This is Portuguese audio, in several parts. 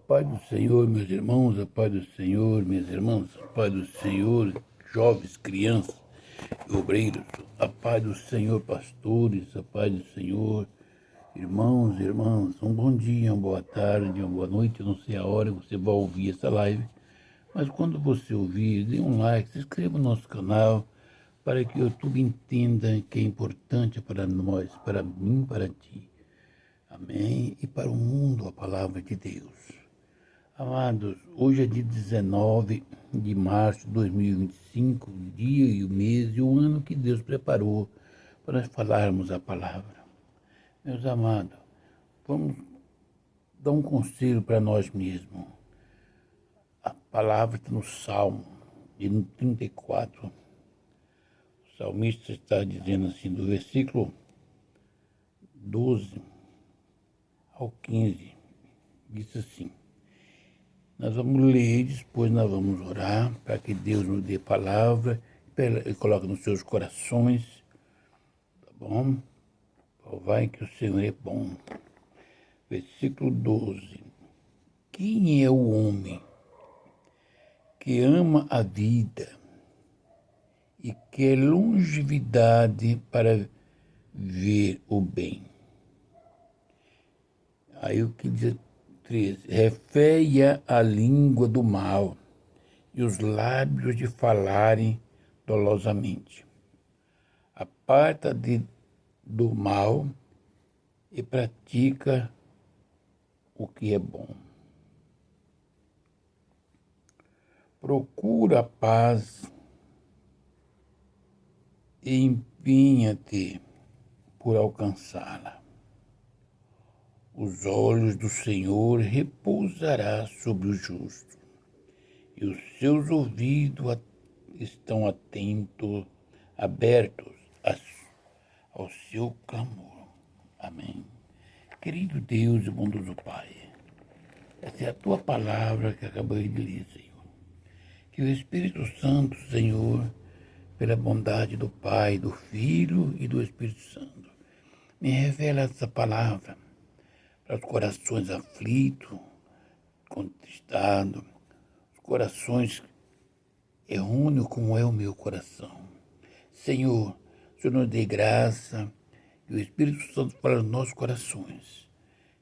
paz do Senhor, meus irmãos, a paz do Senhor, minhas irmãs, a paz do Senhor, jovens, crianças e obreiros, a paz do Senhor, pastores, a paz do Senhor, irmãos e irmãs, um bom dia, uma boa tarde, uma boa noite, eu não sei a hora que você vai ouvir essa live, mas quando você ouvir, dê um like, se inscreva no nosso canal, para que o YouTube entenda que é importante para nós, para mim, para ti. Amém? E para o mundo a palavra de Deus. Amados, hoje é dia 19 de março de 2025, o dia e o mês e o ano que Deus preparou para nós falarmos a palavra. Meus amados, vamos dar um conselho para nós mesmos. A palavra está no Salmo, de 34. O salmista está dizendo assim, do versículo 12 ao 15, diz assim: nós vamos ler, depois nós vamos orar para que Deus nos dê palavra e coloque nos seus corações, tá bom? Vai que o Senhor é bom. Versículo 12. Quem é o homem que ama a vida e quer longevidade para ver o bem? Aí o que diz 13, refreia a língua do mal e os lábios de falarem dolosamente. Aparta-te do mal e pratica o que é bom. Procura a paz e empenha-te por alcançá-la. Os olhos do Senhor repousará sobre o justo, e os seus ouvidos estão abertos ao seu clamor. Amém. Querido Deus e bondoso Pai, essa é a Tua palavra que acabei de ler, Senhor. Que o Espírito Santo, Senhor, pela bondade do Pai, do Filho e do Espírito Santo, me revela essa palavra para os corações aflitos, contristados, os corações errôneos como é o meu coração. Senhor, o Senhor nos dê graça e o Espírito Santo fala nos nossos corações.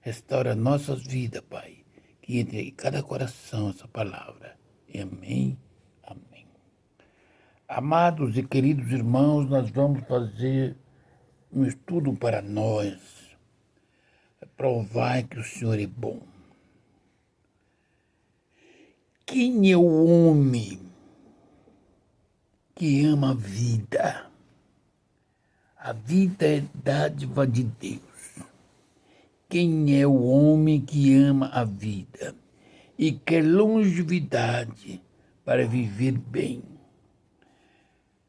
Restaura nossas vidas, Pai, que entre em cada coração essa palavra. Amém, amém. Amados e queridos irmãos, nós vamos fazer um estudo para nós, provar que o Senhor é bom. Quem é o homem que ama a vida? A vida é dádiva de Deus. Quem é o homem que ama a vida e quer longevidade para viver bem?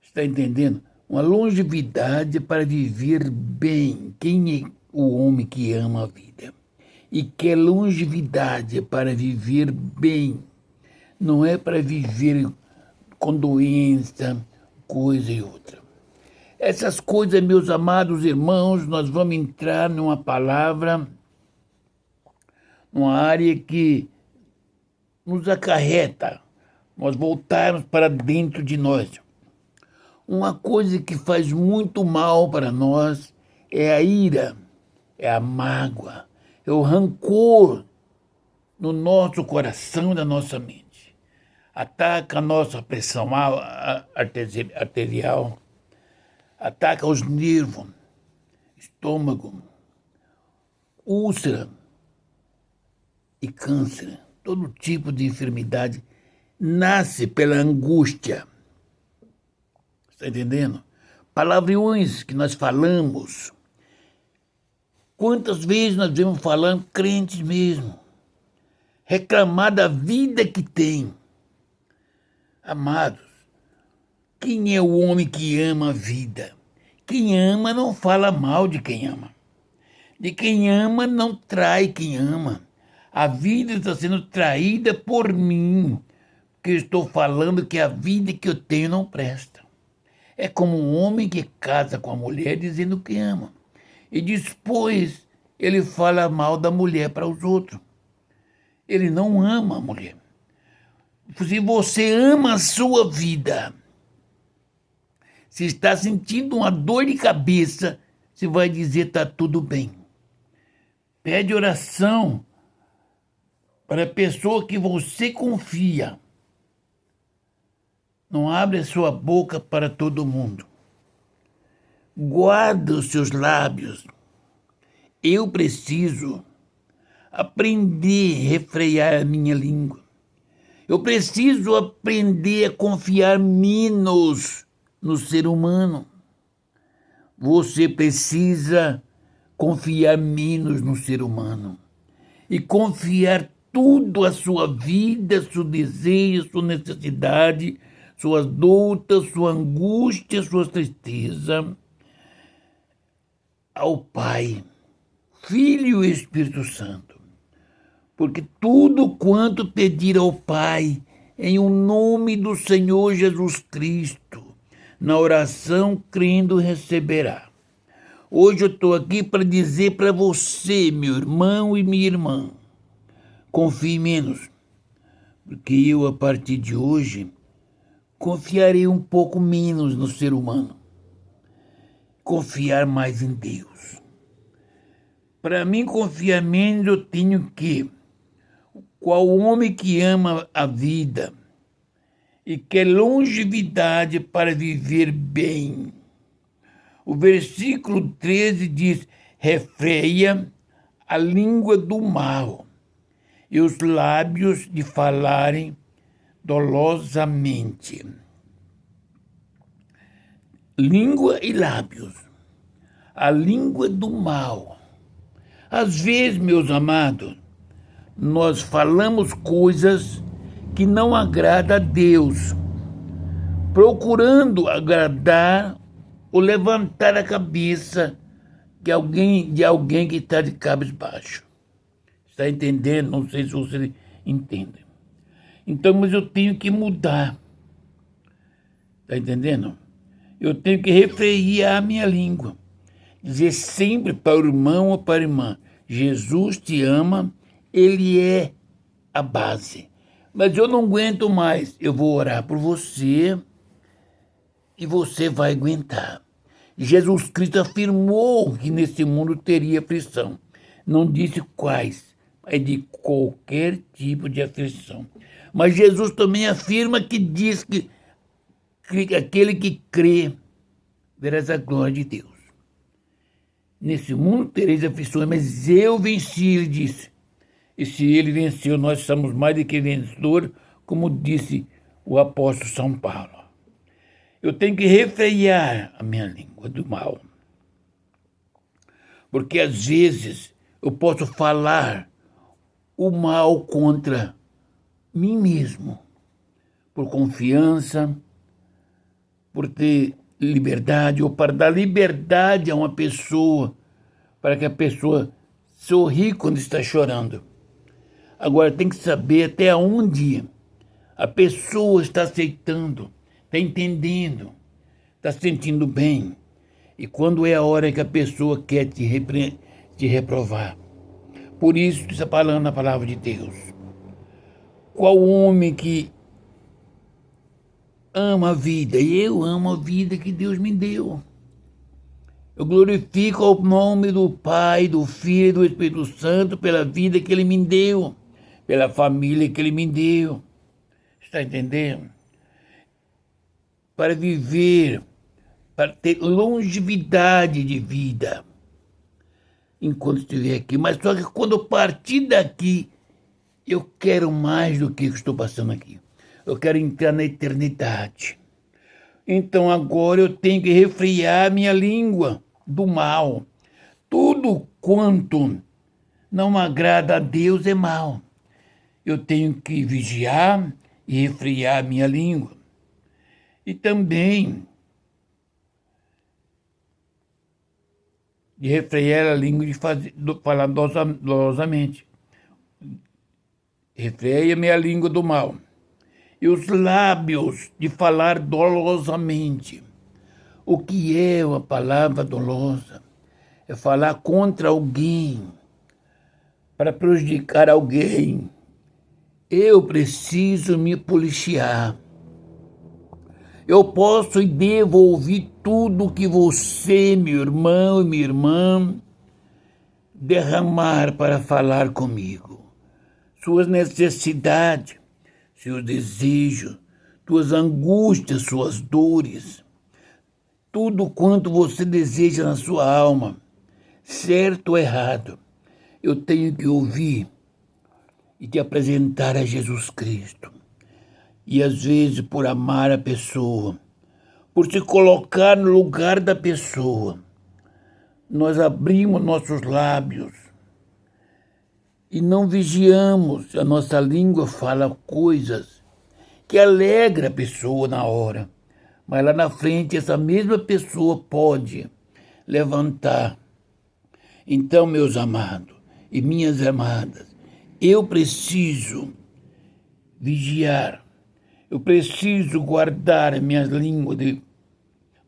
Está entendendo? Uma longevidade para viver bem. Quem é o homem que ama a vida e quer longevidade para viver bem? Não é para viver com doença, coisa e outra. Essas coisas, meus amados irmãos, nós vamos entrar numa palavra, numa área que nos acarreta, nós voltarmos para dentro de nós. Uma coisa que faz muito mal para nós é a ira, é a mágoa, é o rancor no nosso coração e na nossa mente. Ataca a nossa pressão arterial, ataca os nervos, estômago, úlcera e câncer. Todo tipo de enfermidade nasce pela angústia. Está entendendo? Palavrões que nós falamos. Quantas vezes nós vemos falando, crentes mesmo, reclamar da vida que tem. Amados, quem é o homem que ama a vida? Quem ama não fala mal de quem ama. De quem ama não trai quem ama. A vida está sendo traída por mim, porque eu estou falando que a vida que eu tenho não presta. É como um homem que casa com a mulher dizendo que ama. E depois ele fala mal da mulher para os outros. Ele não ama a mulher. Se você ama a sua vida, se está sentindo uma dor de cabeça, você vai dizer está tudo bem. Pede oração para a pessoa que você confia. Não abre a sua boca para todo mundo. Guarda os seus lábios. Eu preciso aprender a refrear a minha língua. Eu preciso aprender a confiar menos no ser humano. Você precisa confiar menos no ser humano e confiar tudo a sua vida, seu desejo, sua necessidade, suas lutas, sua angústia, sua tristeza ao Pai, Filho e Espírito Santo. Porque tudo quanto pedir ao Pai, em o nome do Senhor Jesus Cristo, na oração crendo receberá. Hoje eu estou aqui para dizer para você, meu irmão e minha irmã, confie menos, porque eu, a partir de hoje, confiarei um pouco menos no ser humano. Confiar mais em Deus. Para mim, confiar menos, eu tenho que, qual homem que ama a vida e quer longevidade para viver bem. O versículo 13 diz, refreia a língua do mal e os lábios de falarem dolosamente. Língua e lábios. A língua do mal. Às vezes, meus amados, nós falamos coisas que não agradam a Deus, procurando agradar ou levantar a cabeça de alguém que está de cabisbaixo. Está entendendo? Não sei se você entende. Então, mas eu tenho que mudar. Está entendendo? Eu tenho que refrear a minha língua. Dizer sempre para o irmão ou para a irmã, Jesus te ama, Ele é a base. Mas eu não aguento mais. Eu vou orar por você e você vai aguentar. Jesus Cristo afirmou que nesse mundo teria aflição. Não disse quais, mas de qualquer tipo de aflição. Mas Jesus também afirma que diz que aquele que crê verás a glória de Deus. Nesse mundo tereis aflições, mas eu venci, ele disse. E se ele venceu, nós somos mais do que vencedores, como disse o apóstolo São Paulo. Eu tenho que refrear a minha língua do mal. Porque às vezes eu posso falar o mal contra mim mesmo, por confiança, por ter liberdade, ou para dar liberdade a uma pessoa, para que a pessoa sorri quando está chorando. Agora tem que saber até onde a pessoa está aceitando, está entendendo, está se sentindo bem. E quando é a hora que a pessoa quer te reprovar. Por isso está falando na palavra de Deus. Qual homem que ama a vida? E eu amo a vida que Deus me deu. Eu glorifico o nome do Pai, do Filho e do Espírito Santo pela vida que Ele me deu, pela família que Ele me deu. Está entendendo? Para viver, para ter longevidade de vida enquanto estiver aqui. Mas só que quando eu partir daqui, eu quero mais do que estou passando aqui. Eu quero entrar na eternidade. Então agora eu tenho que refrear minha língua do mal. Tudo quanto não agrada a Deus é mal. Eu tenho que vigiar e refrear minha língua. E também de refrear a língua de falar dolosamente. Refreia minha língua do mal. E os lábios de falar dolosamente. O que é uma palavra dolosa? É falar contra alguém, para prejudicar alguém, Eu preciso me policiar. Eu posso e devo ouvir tudo que você, meu irmão e minha irmã, derramar para falar comigo. Suas necessidades, seus desejos, suas angústias, suas dores, tudo quanto você deseja na sua alma, certo ou errado, eu tenho que ouvir e te apresentar a Jesus Cristo. E às vezes, por amar a pessoa, por se colocar no lugar da pessoa, nós abrimos nossos lábios e não vigiamos. A nossa língua fala coisas que alegra a pessoa na hora, mas lá na frente essa mesma pessoa pode levantar. Então, meus amados e minhas amadas, eu preciso vigiar, eu preciso guardar a minha língua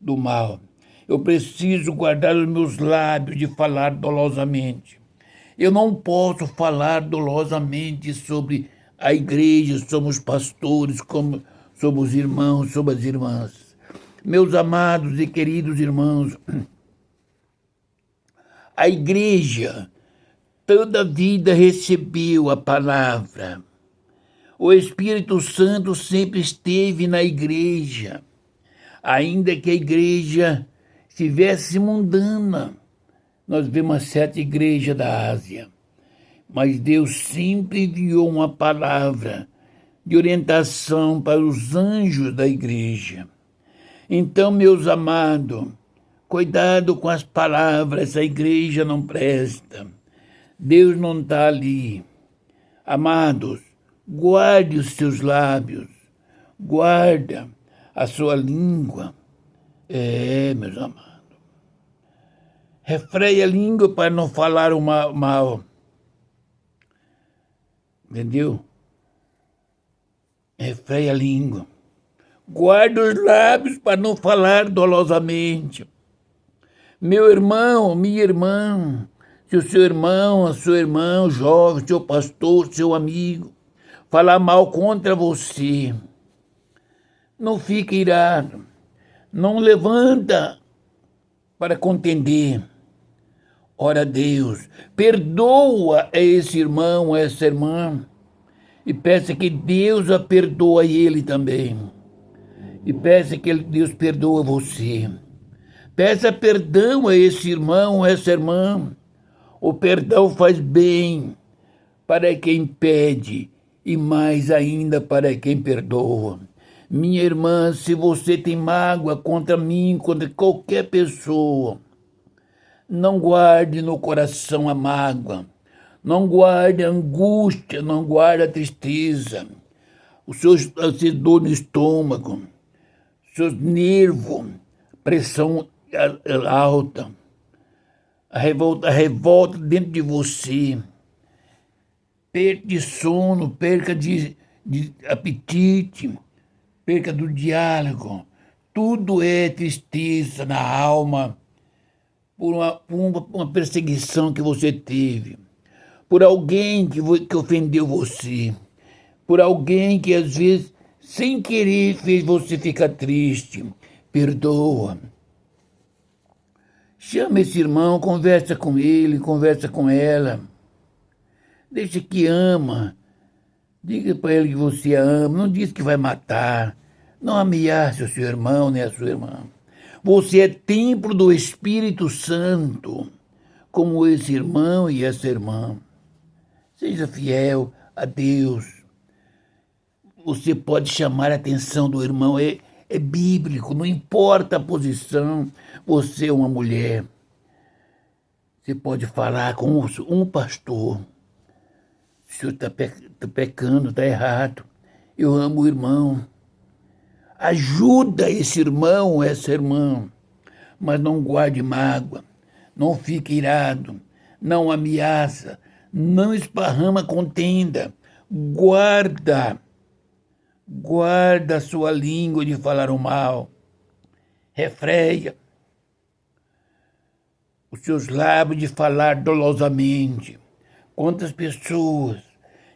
do mal, eu preciso guardar os meus lábios de falar dolosamente. Eu não posso falar dolosamente sobre a igreja, sobre os pastores, como sobre os irmãos, sobre as irmãs. Meus amados e queridos irmãos, a igreja toda a vida recebeu a palavra. O Espírito Santo sempre esteve na igreja, ainda que a igreja estivesse mundana. Nós vemos uma certa igreja da Ásia, mas Deus sempre enviou uma palavra de orientação para os anjos da igreja. Então, meus amados, cuidado com as palavras, a igreja não presta. Deus não está ali. Amados, guarde os seus lábios, guarda a sua língua. Meus amados. Refreia a língua para não falar o mal. Entendeu? Refreia a língua. Guarda os lábios para não falar dolosamente. Meu irmão, minha irmã, se o seu irmão, a sua irmã, o jovem, seu pastor, seu amigo, falar mal contra você, não fique irado, não levanta para contender. Ora, Deus, perdoa esse irmão, essa irmã, e peça que Deus a perdoe ele também. E peça que Deus perdoe você. Peça perdão a esse irmão, essa irmã. O perdão faz bem para quem pede e mais ainda para quem perdoa. Minha irmã, se você tem mágoa contra mim, contra qualquer pessoa, não guarde no coração a mágoa, não guarde a angústia, não guarde a tristeza, a sua dor no estômago, seus nervos, pressão alta, a revolta dentro de você, perca de sono, perca de apetite, perca do diálogo, tudo é tristeza na alma, por uma perseguição que você teve, por alguém que ofendeu você, por alguém que às vezes, sem querer, fez você ficar triste. Perdoa. Chama esse irmão, conversa com ele, conversa com ela. Deixa que ama. Diga para ele que você ama. Não diz que vai matar. Não ameace o seu irmão nem a sua irmã. Você é templo do Espírito Santo, como esse irmão e essa irmã. Seja fiel a Deus. Você pode chamar a atenção do irmão, é bíblico, não importa a posição, você é uma mulher. Você pode falar com um pastor. O senhor está pecando, está errado. Eu amo o irmão. Ajuda esse irmão, essa irmã, mas não guarde mágoa, não fique irado, não ameaça, não esparrama contenda, guarda a sua língua de falar o mal, refreia os seus lábios de falar dolosamente. Quantas pessoas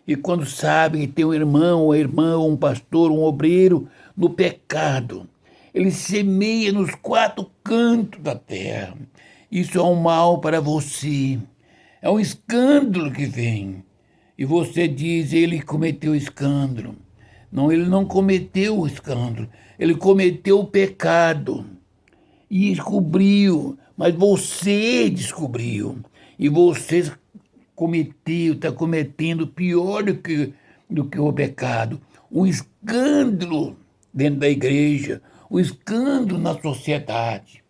E quando sabe que tem um irmão, uma irmã, um pastor, um obreiro no pecado, ele semeia nos quatro cantos da terra. Isso é um mal para você. É um escândalo que vem. E você diz, ele cometeu escândalo. Não, ele não cometeu o escândalo. Ele cometeu o pecado. E descobriu. Mas você descobriu. E você está cometendo pior do que o pecado. Um escândalo dentro da igreja. Um escândalo na sociedade.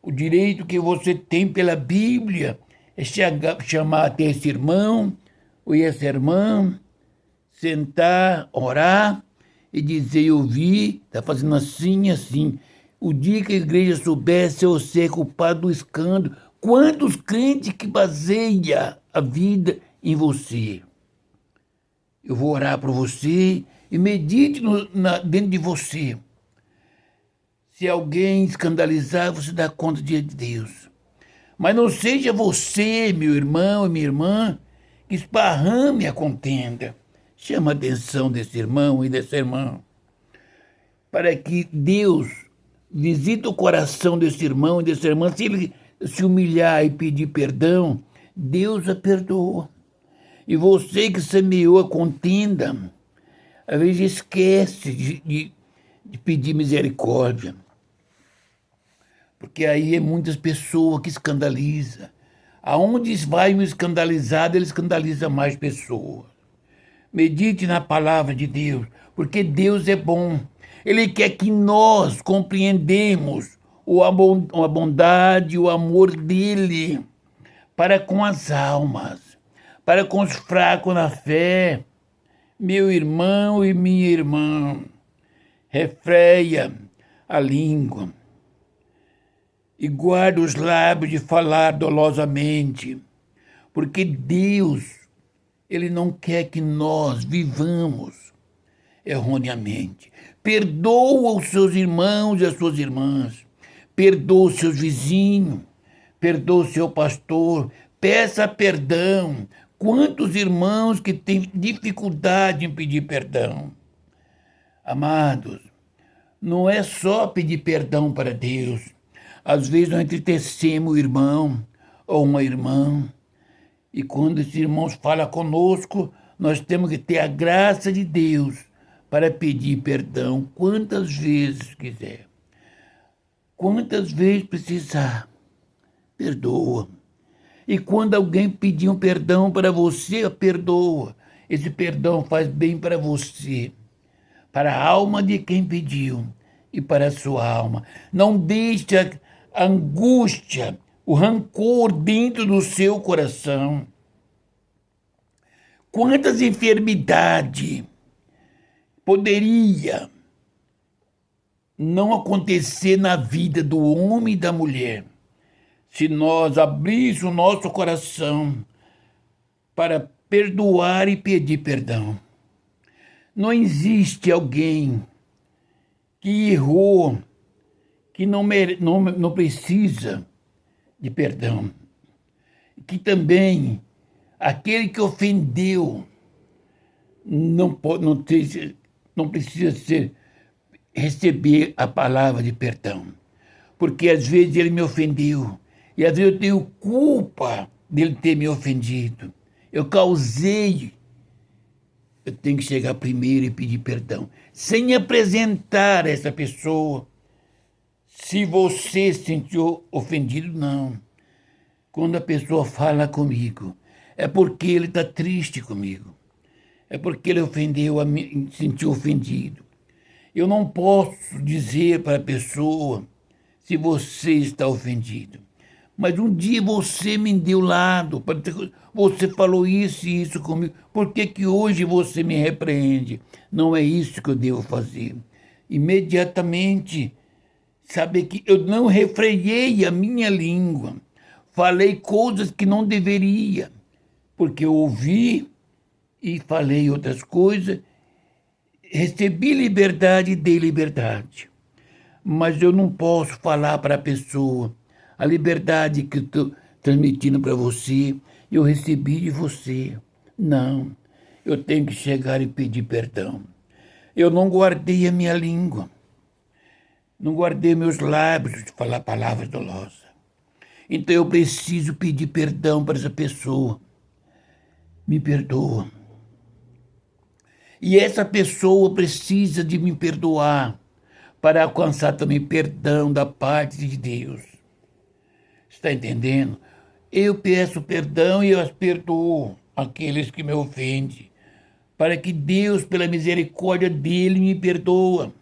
O direito que você tem pela Bíblia é chamar até esse irmão ou essa irmã, sentar, orar e dizer, eu vi, está fazendo assim, assim. O dia que a igreja soubesse eu ser culpado do escândalo, quantos crentes que baseia a vida em você? Eu vou orar por você e medite dentro de você. Se alguém escandalizar, você dá conta diante de Deus. Mas não seja você, meu irmão e minha irmã, que esparrame a contenda. Chama a atenção desse irmão e dessa irmã, para que Deus visite o coração desse irmão e dessa irmã. Se ele se humilhar e pedir perdão, Deus a perdoa. E você que semeou a contenda, às vezes esquece de pedir misericórdia. Porque aí é muitas pessoas que escandalizam. Aonde vai um escandalizado, ele escandaliza mais pessoas. Medite na palavra de Deus, porque Deus é bom. Ele quer que nós compreendemos a bondade, o amor dele para com as almas, para com os fracos na fé. Meu irmão e minha irmã, refreia a língua e guarda os lábios de falar dolosamente, porque Deus, ele não quer que nós vivamos erroneamente. Perdoa os seus irmãos e as suas irmãs, perdoa os seus vizinhos, perdoa o seu pastor, peça perdão. Quantos irmãos que têm dificuldade em pedir perdão? Amados, não é só pedir perdão para Deus. Às vezes nós entristecemos o irmão ou uma irmã, e quando esses irmãos falam conosco, nós temos que ter a graça de Deus para pedir perdão quantas vezes quiser. Quantas vezes precisar, perdoa. E quando alguém pedir um perdão para você, perdoa. Esse perdão faz bem para você, para a alma de quem pediu e para a sua alma. Não deixe a angústia, o rancor dentro do seu coração. Quantas enfermidades poderia não acontecer na vida do homem e da mulher se nós abríssemos o nosso coração para perdoar e pedir perdão. Não existe alguém que errou, que não precisa de perdão. Que também aquele que ofendeu não precisa receber a palavra de perdão. Porque às vezes ele me ofendeu. E às vezes eu tenho culpa dele ter me ofendido. Eu causei. Eu tenho que chegar primeiro e pedir perdão. Sem apresentar essa pessoa. Se você se sentiu ofendido, não. Quando a pessoa fala comigo, é porque ele está triste comigo. É porque ele ofendeu, se sentiu ofendido. Eu não posso dizer para a pessoa se você está ofendido. Mas um dia você me deu lado, você falou isso e isso comigo. Por que hoje você me repreende? Não é isso que eu devo fazer. Imediatamente, saber que eu não refreiei a minha língua. Falei coisas que não deveria, porque eu ouvi e falei outras coisas. Recebi liberdade e dei liberdade. Mas eu não posso falar para a pessoa a liberdade que eu estou transmitindo para você, eu recebi de você. Não. eu tenho que chegar e pedir perdão. Eu não guardei a minha língua, não guardei meus lábios de falar palavras dolosas. Então eu preciso pedir perdão para essa pessoa. Me perdoa. E essa pessoa precisa de me perdoar para alcançar também perdão da parte de Deus. Está entendendo? Eu peço perdão e eu as perdoo aqueles que me ofendem, para que Deus, pela misericórdia dele, me perdoa.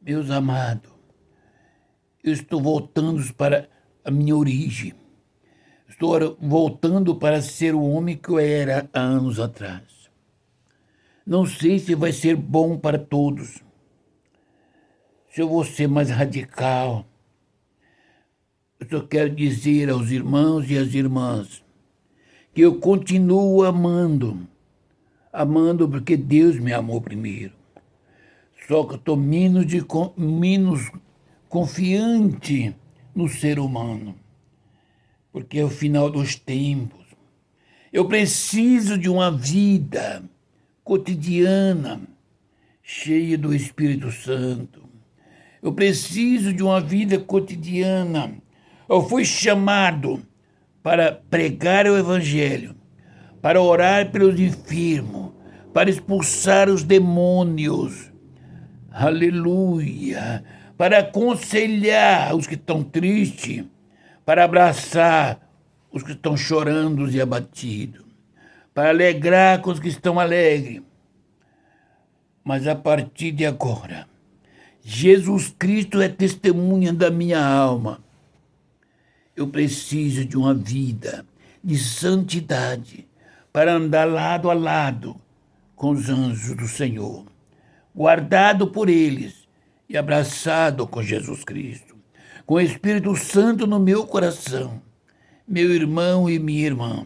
Meus amados, eu estou voltando para a minha origem. Estou voltando para ser o homem que eu era há anos atrás. Não sei se vai ser bom para todos, se eu vou ser mais radical. Eu só quero dizer aos irmãos e às irmãs que eu continuo amando porque Deus me amou primeiro. Só que eu estou menos confiante no ser humano, porque é o final dos tempos. Eu preciso de uma vida cotidiana, cheia do Espírito Santo. Eu preciso de uma vida cotidiana. Eu fui chamado para pregar o Evangelho, para orar pelos enfermos, para expulsar os demônios. Aleluia! Para aconselhar os que estão tristes, para abraçar os que estão chorando e abatidos, para alegrar com os que estão alegres. Mas a partir de agora, Jesus Cristo é testemunha da minha alma. Eu preciso de uma vida de santidade para andar lado a lado com os anjos do Senhor, guardado por eles e abraçado com Jesus Cristo, com o Espírito Santo no meu coração. Meu irmão e minha irmã,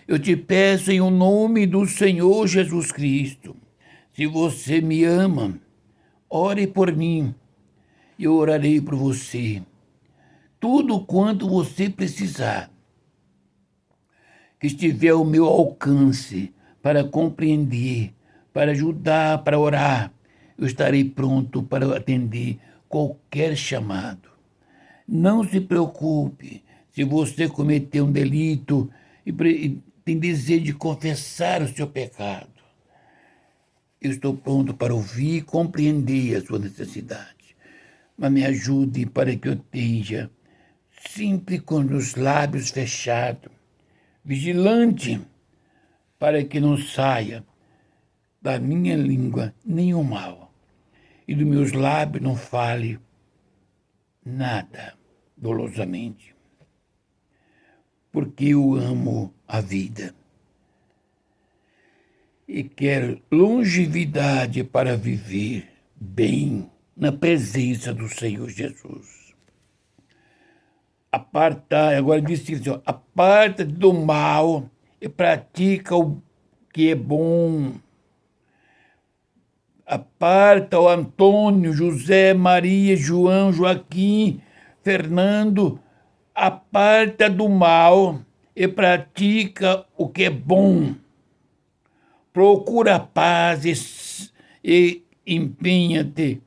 eu te peço em o nome do Senhor Jesus Cristo, se você me ama, ore por mim e eu orarei por você. Tudo quanto você precisar, que estiver ao meu alcance para compreender, para ajudar, para orar, eu estarei pronto para atender qualquer chamado. Não se preocupe se você cometeu um delito e tem desejo de confessar o seu pecado. Eu estou pronto para ouvir e compreender a sua necessidade. Mas me ajude para que eu esteja sempre com os lábios fechados, vigilante, para que não saia da minha língua nenhum mal e dos meus lábios não fale nada dolosamente, porque eu amo a vida e quero longevidade para viver bem na presença do Senhor Jesus. Agora disse assim, aparta do mal e pratica o que é bom. Aparta o Antônio, José, Maria, João, Joaquim, Fernando, aparta do mal e pratica o que é bom. Procura a paz e empenha-te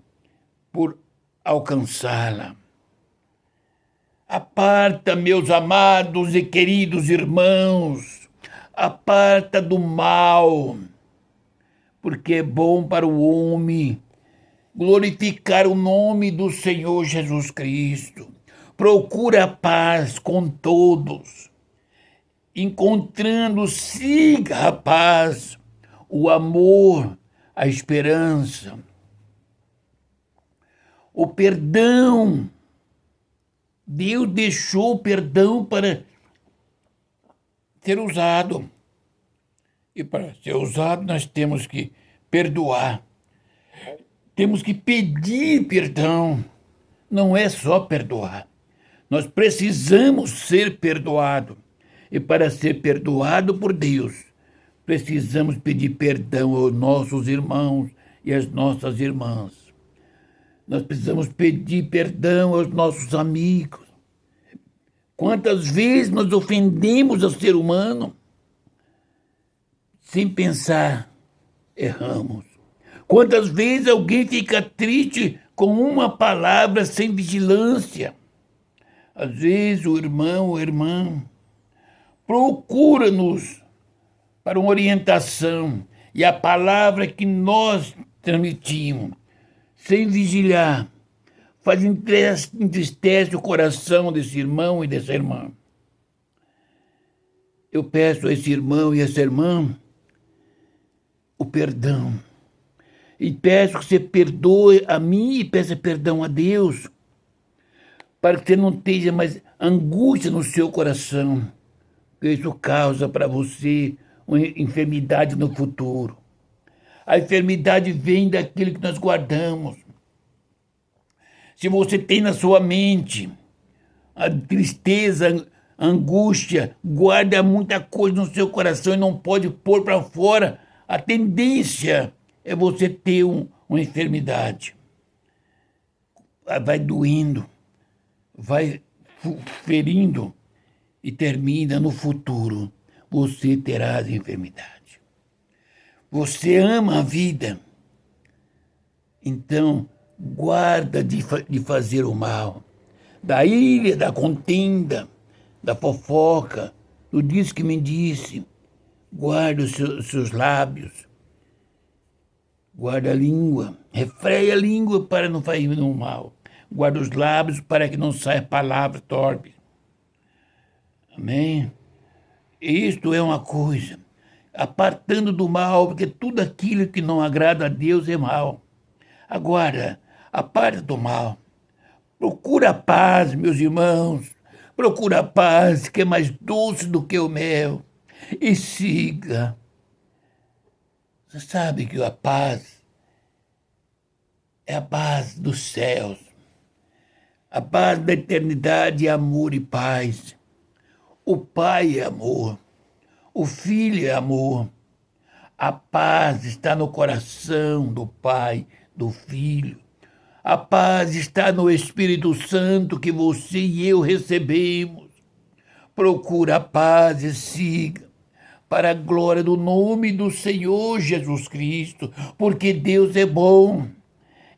por alcançá-la. Aparta, meus amados e queridos irmãos, aparta do mal, porque é bom para o homem glorificar o nome do Senhor Jesus Cristo. Procura a paz com todos, encontrando, siga a paz, o amor, a esperança, o perdão. Deus deixou o perdão para ser usado. E para ser usado, nós temos que perdoar. Temos que pedir perdão. Não é só perdoar. Nós precisamos ser perdoados. E para ser perdoado por Deus, precisamos pedir perdão aos nossos irmãos e às nossas irmãs. Nós precisamos pedir perdão aos nossos amigos. Quantas vezes nós ofendemos o ser humano sem pensar, erramos. Quantas vezes alguém fica triste com uma palavra sem vigilância? Às vezes o irmão ou irmã procura-nos para uma orientação e a palavra que nós transmitimos, sem vigiar, entristece o coração desse irmão e dessa irmã. Eu peço a esse irmão e essa irmã o perdão. E peço que você perdoe a mim e peça perdão a Deus, para que você não tenha mais angústia no seu coração. Isso causa para você uma enfermidade no futuro. A enfermidade vem daquilo que nós guardamos. Se você tem na sua mente a tristeza, a angústia, guarda muita coisa no seu coração e não pode pôr para fora, a tendência é você ter uma enfermidade. Vai doendo, vai ferindo e termina no futuro. Você terá a enfermidade. Você ama a vida, então guarda de fazer o mal, da ira, da contenda, da fofoca, do diz que me disse. Guarda os seus lábios, guarda a língua, refreia a língua para não fazer no mal. Guarda os lábios para que não saia palavra torpe. Amém? Isto é uma coisa, apartando do mal, porque tudo aquilo que não agrada a Deus é mal. Agora, aparta do mal. Procura a paz, meus irmãos. Procura a paz, que é mais doce do que o mel. E siga. Você sabe que a paz é a paz dos céus. A paz da eternidade é amor e paz. O Pai é amor. O Filho é amor. A paz está no coração do Pai, do Filho. A paz está no Espírito Santo que você e eu recebemos. Procura a paz e siga, para a glória do nome do Senhor Jesus Cristo, porque Deus é bom.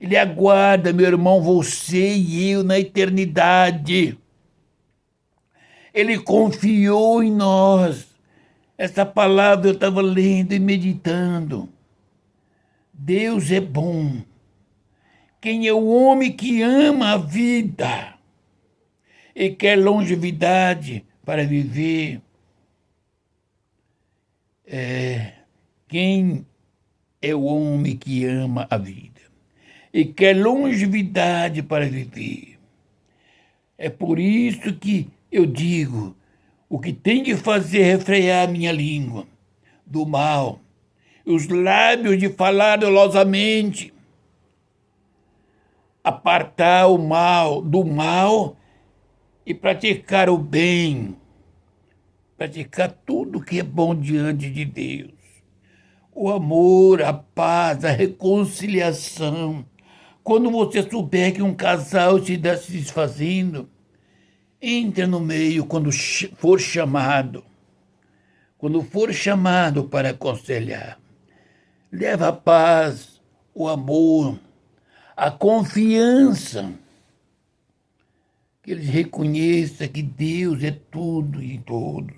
Ele aguarda, meu irmão, você e eu na eternidade. Ele confiou em nós. Essa palavra eu estava lendo e meditando. Deus é bom. Quem é o homem que ama a vida e quer longevidade para viver? Quem é o homem que ama a vida e quer longevidade para viver? É por isso que eu digo, o que tem que fazer é refrear a minha língua do mal, os lábios de falar dolosamente, apartar o mal do mal e praticar o bem, praticar tudo que é bom diante de Deus. O amor, a paz, a reconciliação. Quando você souber que um casal se está se desfazendo, entre no meio quando for chamado. Quando for chamado para aconselhar. Leva a paz, o amor, a confiança. Que eles reconheçam que Deus é tudo e todos.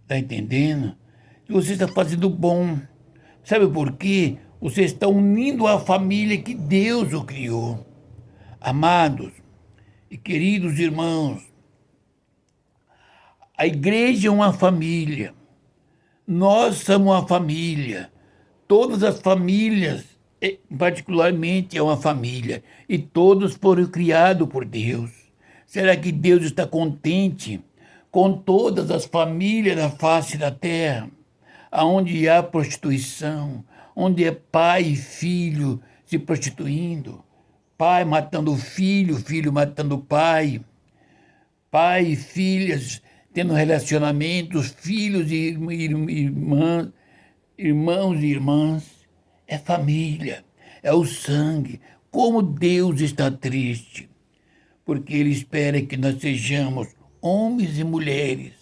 Está entendendo? Que você está fazendo bom. Sabe por quê? Você está unindo a família que Deus o criou. Amados e queridos irmãos, a igreja é uma família. Nós somos uma família. Todas as famílias, particularmente, é uma família. E todos foram criados por Deus. Será que Deus está contente com todas as famílias da face da terra? Onde há prostituição, onde é pai e filho se prostituindo, pai matando filho, filho matando pai, pai e filhas tendo relacionamentos, filhos e irmãs, irmãos e irmãs. É família, é o sangue. Como Deus está triste, porque Ele espera que nós sejamos homens e mulheres,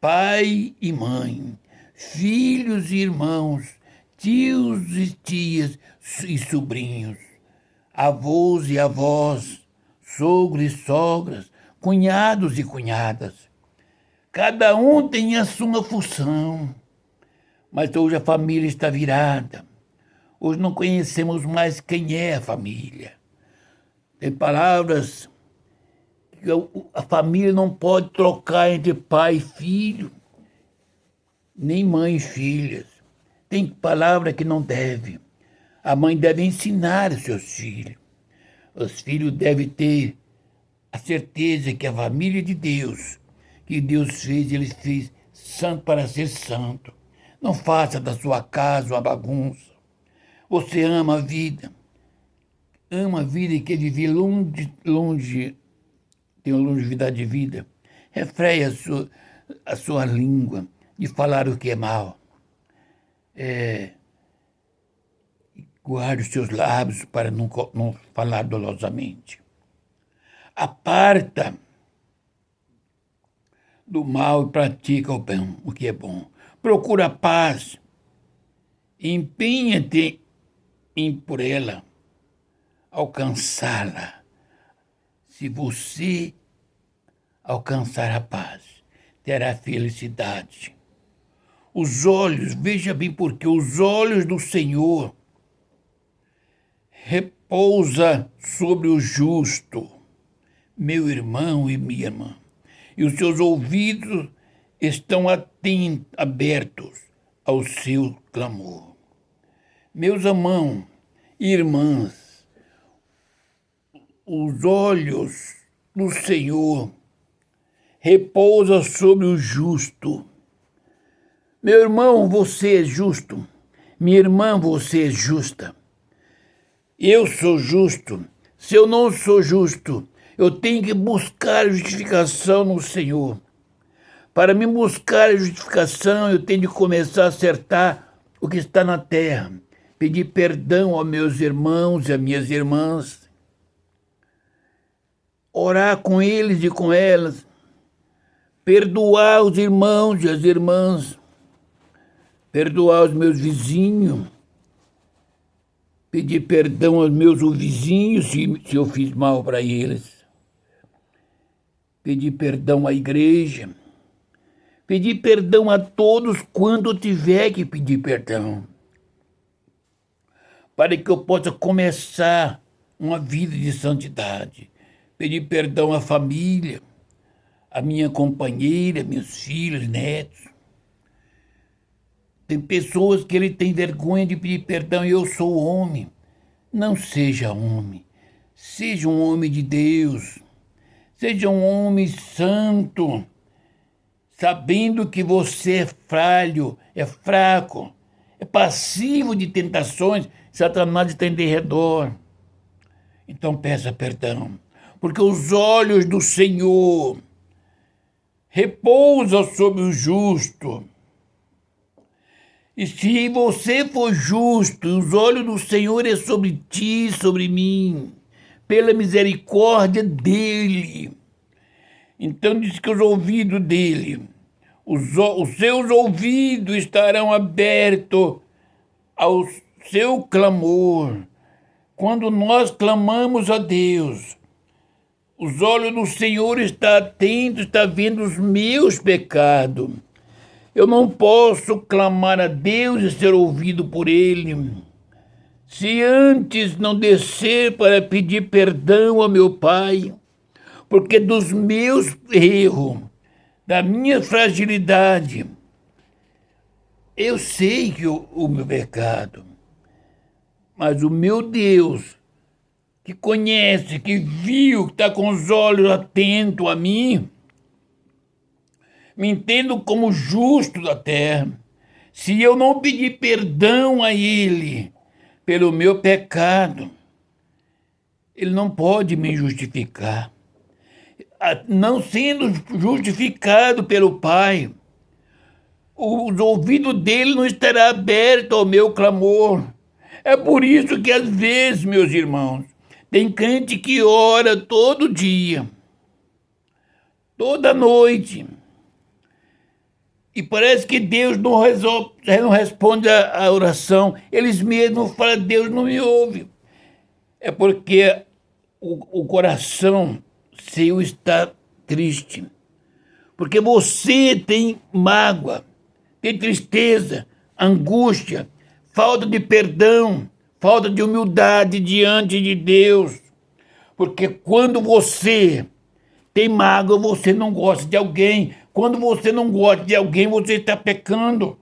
pai e mãe, filhos e irmãos, tios e tias e sobrinhos, avós e avós, sogros e sogras, cunhados e cunhadas. Cada um tem a sua função, mas hoje a família está virada. Hoje não conhecemos mais quem é a família. Tem palavras que a família não pode trocar entre pai e filho, nem mãe e filhas. Tem palavra que não deve. A mãe deve ensinar os seus filhos. Os filhos devem ter a certeza que a família de Deus, que Deus fez, Ele fez santo para ser santo. Não faça da sua casa uma bagunça. Você ama a vida e quer viver longe, tem uma longevidade de vida. Refreie a sua língua de falar o que é mal. Guarde os seus lábios para não falar dolosamente. Aparta do mal e pratica o bem, o que é bom. Procura a paz. Empenha-te por ela, alcançá-la. Se você alcançar a paz, terá felicidade. Os olhos, veja bem porque os olhos do Senhor repousa sobre o justo, meu irmão e minha irmã, e os seus ouvidos estão abertos ao seu clamor. Meus irmãos e irmãs, os olhos do Senhor repousam sobre o justo. Meu irmão, você é justo. Minha irmã, você é justa. Eu sou justo. Se eu não sou justo, eu tenho que buscar justificação no Senhor. Para me buscar a justificação, eu tenho de começar a acertar o que está na terra. Pedir perdão aos meus irmãos e às minhas irmãs. Orar com eles e com elas. Perdoar os irmãos e as irmãs. Perdoar os meus vizinhos. Pedir perdão aos meus vizinhos se eu fiz mal para eles. Pedir perdão à igreja. Pedir perdão a todos quando eu tiver que pedir perdão. Para que eu possa começar uma vida de santidade. Pedir perdão à família, à minha companheira, meus filhos, netos. Tem pessoas que ele tem vergonha de pedir perdão e eu sou homem. Não seja homem. Seja um homem de Deus. Seja um homem santo. Sabendo que você é falho, é fraco, é passivo de tentações, Satanás está em derredor. Então peça perdão. Porque os olhos do Senhor repousam sobre o justo. E se você for justo, os olhos do Senhor é sobre ti, sobre mim, pela misericórdia dele. Então diz que os ouvidos dele, os seus ouvidos estarão abertos ao seu clamor. Quando nós clamamos a Deus, os olhos do Senhor estão atentos, está vendo os meus pecados. Eu não posso clamar a Deus e ser ouvido por Ele, se antes não descer para pedir perdão ao meu Pai, porque dos meus erros, da minha fragilidade, eu sei que o meu pecado, mas o meu Deus, que conhece, que viu, que está com os olhos atentos a mim, me entendo como justo da terra. Se eu não pedir perdão a Ele pelo meu pecado, Ele não pode me justificar. Não sendo justificado pelo Pai, os ouvidos dele não estarão abertos ao meu clamor. É por isso que às vezes, meus irmãos, tem crente que ora todo dia, toda noite, E parece que Deus não resolve, não responde a oração. Eles mesmos falam, Deus não me ouve. É porque o coração seu está triste. Porque você tem mágoa, tem tristeza, angústia, falta de perdão, falta de humildade diante de Deus. Porque quando você tem mágoa, você não gosta de alguém. Quando você não gosta de alguém, você está pecando.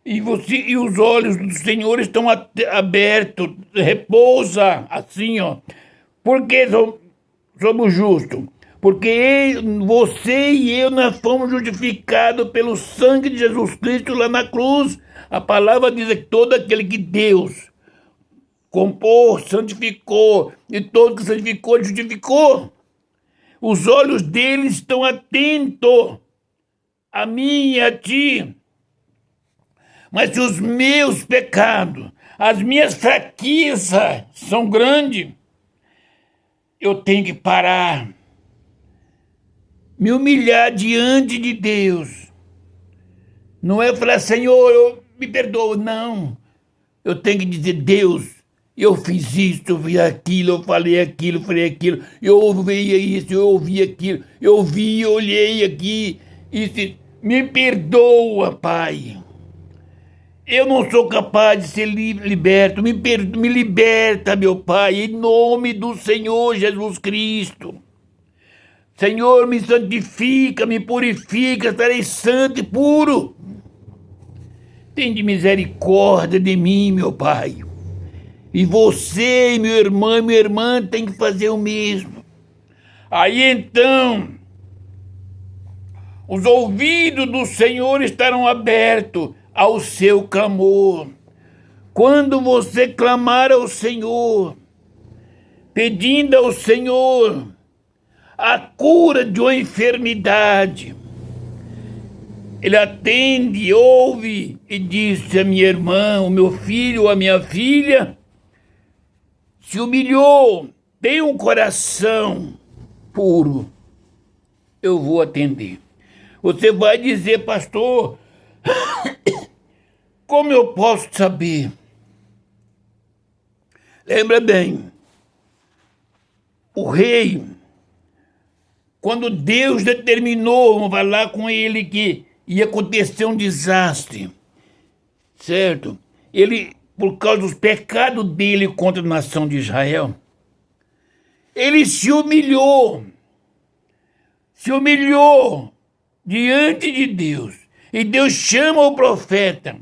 E os olhos do Senhor estão abertos, repousa, assim, ó. Por que somos justos? Porque você e eu, nós fomos justificados pelo sangue de Jesus Cristo lá na cruz. A palavra diz que todo aquele que Deus compôs, santificou, e todo que santificou, justificou. Os olhos dele estão atentos a mim e a ti. Mas se os meus pecados, as minhas fraquezas são grandes, eu tenho que parar, me humilhar diante de Deus. Não é falar, Senhor, me perdoa, não. Eu tenho que dizer, Deus, eu fiz isso, eu fiz aquilo, eu falei aquilo, eu ouvi isso, eu ouvi aquilo, eu vi, eu olhei aqui, isso, me perdoa, Pai. Eu não sou capaz de ser liberto, me liberta, meu Pai, em nome do Senhor Jesus Cristo. Senhor, me santifica, me purifica, estarei santo e puro. Tende misericórdia de mim, meu Pai. E você, meu irmão e minha irmã, tem que fazer o mesmo. Aí então, os ouvidos do Senhor estarão abertos ao seu clamor. Quando você clamar ao Senhor, pedindo ao Senhor a cura de uma enfermidade, Ele atende, ouve e diz, a minha irmã, o meu filho, a minha filha, se humilhou, tem um coração puro, eu vou atender. Você vai dizer, pastor, como eu posso saber? Lembra bem, o rei, quando Deus determinou, vamos falar com ele que ia acontecer um desastre, certo? Ele, por causa dos pecados dele contra a nação de Israel, ele se humilhou diante de Deus. E Deus chama o profeta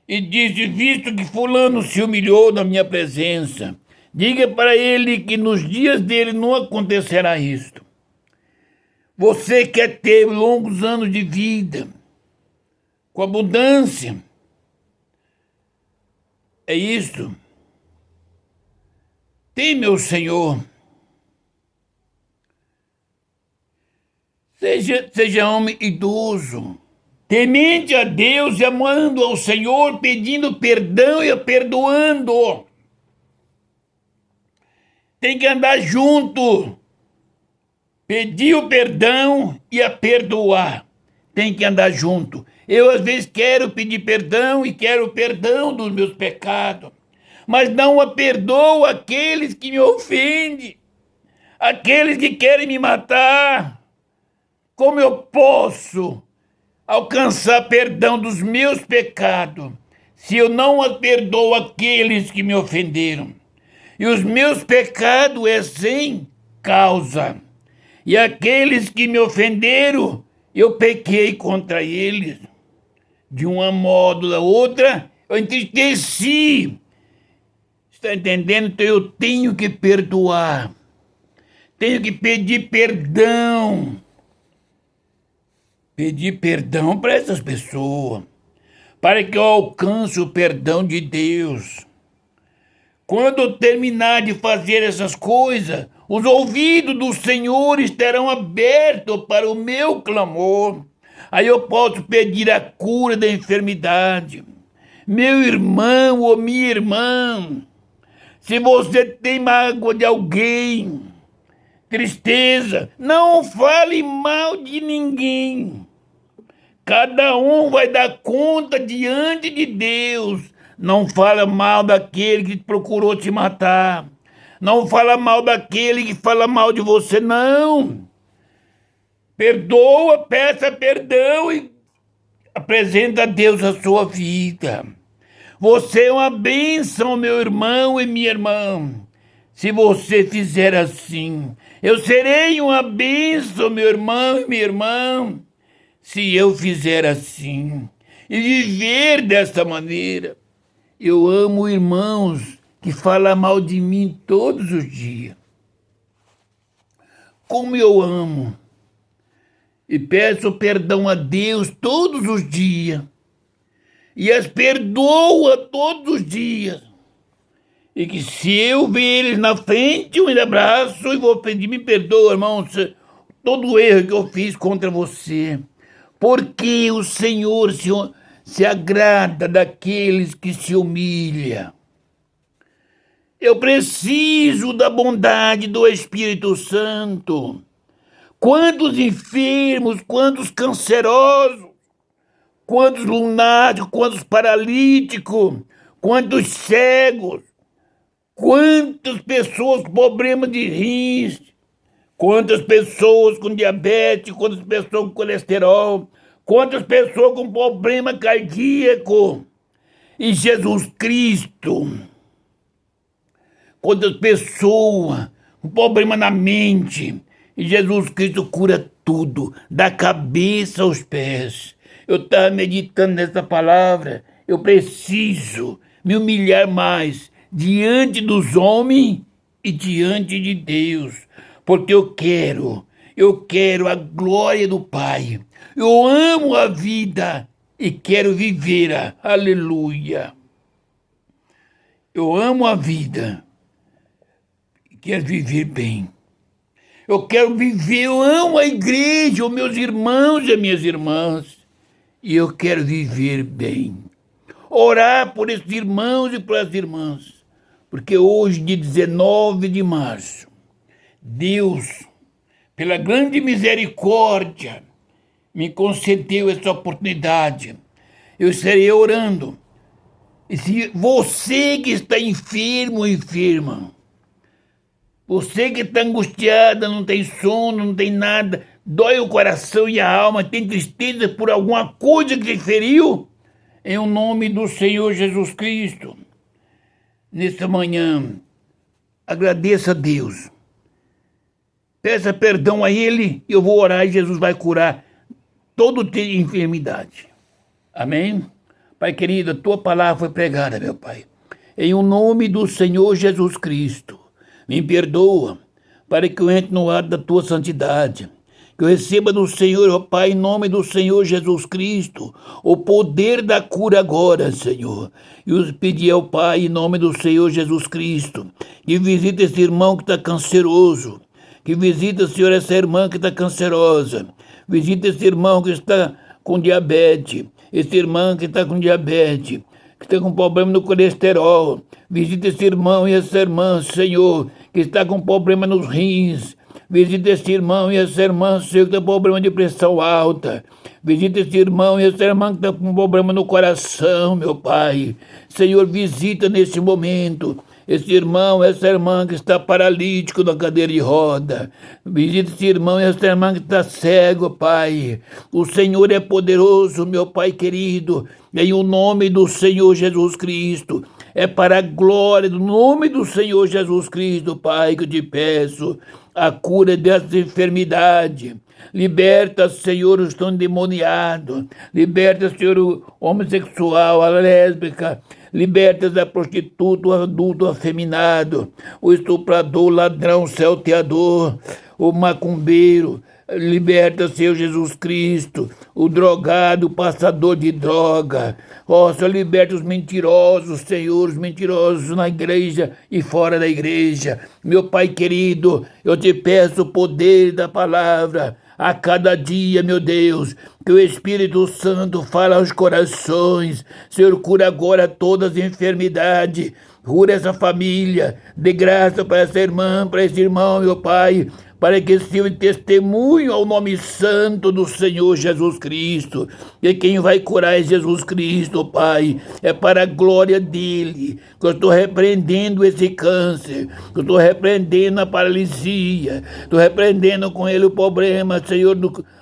e diz, visto que fulano se humilhou na minha presença, diga para ele que nos dias dele não acontecerá isto. Você quer ter longos anos de vida, com abundância. É isso. Teme ao Senhor. Seja homem idoso, temente a Deus e amando ao Senhor, pedindo perdão e perdoando. Tem que andar junto. Pedir o perdão e a perdoar. Tem que andar junto. Eu, às vezes, quero pedir perdão e quero o perdão dos meus pecados, mas não a perdoo aqueles que me ofendem, aqueles que querem me matar. Como eu posso alcançar perdão dos meus pecados se eu não perdoo aqueles que me ofenderam? E os meus pecados é sem causa. E aqueles que me ofenderam, eu pequei contra eles. De uma modo ou da outra, eu entristeci. Está entendendo? Então eu tenho que perdoar. Tenho que pedir perdão. Pedir perdão para essas pessoas, para que eu alcance o perdão de Deus. Quando eu terminar de fazer essas coisas, os ouvidos do Senhor estarão abertos para o meu clamor. Aí eu posso pedir a cura da enfermidade. Meu irmão ou minha irmã, se você tem mágoa de alguém, tristeza, não fale mal de ninguém. Cada um vai dar conta diante de Deus. Não fala mal daquele que procurou te matar. Não fala mal daquele que fala mal de você, não. Perdoa, peça perdão e apresenta a Deus a sua vida. Você é uma bênção, meu irmão e minha irmã. Se você fizer assim, eu serei uma bênção, meu irmão e minha irmã, se eu fizer assim e viver dessa maneira. Eu amo irmãos que falam mal de mim todos os dias. Como eu amo. E peço perdão a Deus todos os dias. E as perdoa todos os dias. E que se eu ver eles na frente, eu me abraço e vou pedir, me perdoa, irmão, todo o erro que eu fiz contra você. Porque o Senhor se agrada daqueles que se humilham. Eu preciso da bondade do Espírito Santo. Quantos enfermos, quantos cancerosos, quantos lunáticos, quantos paralíticos, quantos cegos, quantas pessoas com problemas de rins, quantas pessoas com diabetes, quantas pessoas com colesterol, quantas pessoas com problema cardíaco. E Jesus Cristo, quantas pessoas com problema na mente. E Jesus Cristo cura tudo, da cabeça aos pés. Eu estava meditando nessa palavra. Eu preciso me humilhar mais diante dos homens e diante de Deus. Porque eu quero a glória do Pai. Eu amo a vida e quero viver. Aleluia. Eu amo a vida e quero viver bem. Eu quero viver, eu amo a igreja, os meus irmãos e as minhas irmãs. E eu quero viver bem. Orar por esses irmãos e pelas irmãs. Porque hoje, dia 19 de março, Deus, pela grande misericórdia, me concedeu essa oportunidade. Eu estarei orando. E se você que está enfermo ou enferma, você que está angustiada, não tem sono, não tem nada, dói o coração e a alma, tem tristeza por alguma coisa que te feriu, em o nome do Senhor Jesus Cristo, nesta manhã, agradeça a Deus. Peça perdão a Ele, eu vou orar e Jesus vai curar toda enfermidade. Amém? Pai querido, a Tua palavra foi pregada, meu Pai. Em o nome do Senhor Jesus Cristo, me perdoa, para que eu entre no ar da Tua santidade. Que eu receba do Senhor, ó Pai, em nome do Senhor Jesus Cristo, o poder da cura agora, Senhor. E eu pedi ao Pai, em nome do Senhor Jesus Cristo, que visite esse irmão que está canceroso. Que visita, Senhor, essa irmã que está cancerosa. Visita esse irmão que está com diabetes. Esse irmão que está com diabetes, que está com problema no colesterol. Visita esse irmão e essa irmã, Senhor, que está com problema nos rins. Visita esse irmão e essa irmã, Senhor, que está com problema de pressão alta. Visita esse irmão e essa irmã que está com problema no coração, meu Pai. Senhor, visita nesse momento esse irmão, essa irmã que está paralítico na cadeira de roda. Visita esse irmão e essa irmã que está cego, Pai. O Senhor é poderoso, meu Pai querido, em o nome do Senhor Jesus Cristo. É para a glória do nome do Senhor Jesus Cristo, Pai, que eu te peço a cura dessa enfermidade. Liberta, Senhor, os endemoniados. Liberta, Senhor, o homossexual, a lésbica. Liberta a prostituta, o adulto afeminado, o estuprador, o ladrão, o salteador, o macumbeiro. Liberta, Senhor Jesus Cristo, o drogado, o passador de droga. Ó, Senhor, liberta os mentirosos, Senhor, os mentirosos na igreja e fora da igreja. Meu Pai querido, eu te peço o poder da palavra a cada dia, meu Deus, que o Espírito Santo fala aos corações. Senhor, cura agora todas as enfermidades. Cura essa família, dê graça para essa irmã, para esse irmão, meu Pai, para que sirva de testemunho ao nome santo do Senhor Jesus Cristo. E quem vai curar é Jesus Cristo, Pai. É para a glória dele que eu estou repreendendo esse câncer, que eu estou repreendendo a paralisia, estou repreendendo com ele o problema, Senhor,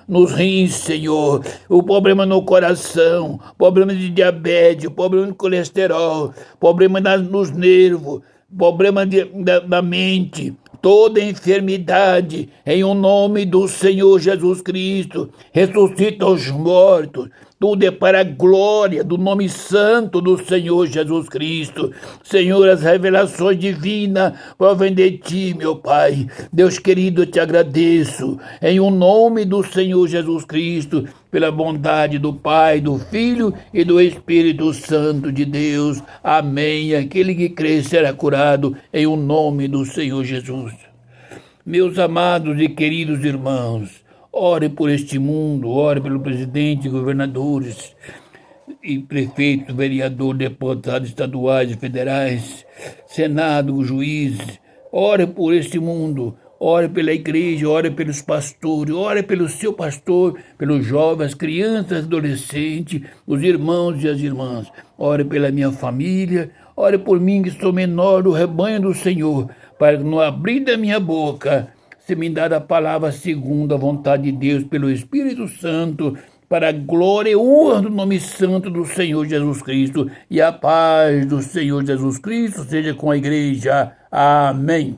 nos rins, Senhor, o problema no coração, problema de diabetes, problema de colesterol, problema nos nervos, problema da mente, toda enfermidade, em o nome do Senhor Jesus Cristo, ressuscita os mortos. Tudo é para a glória do nome santo do Senhor Jesus Cristo. Senhor, as revelações divinas provêm de ti, meu Pai. Deus querido, eu te agradeço. Em o nome do Senhor Jesus Cristo, pela bondade do Pai, do Filho e do Espírito Santo de Deus. Amém. Aquele que crê será curado em o nome do Senhor Jesus. Meus amados e queridos irmãos, ore por este mundo, ore pelo presidente, governadores e prefeitos, vereadores, deputados estaduais e federais, Senado, juízes. Ore por este mundo, ore pela igreja, ore pelos pastores, ore pelo seu pastor, pelos jovens, crianças, adolescentes, os irmãos e as irmãs. Ore pela minha família, ore por mim que sou menor do rebanho do Senhor, para que no abrir da minha boca se me dá a palavra segundo a vontade de Deus pelo Espírito Santo, para a glória e honra do nome santo do Senhor Jesus Cristo, e a paz do Senhor Jesus Cristo seja com a igreja. Amém.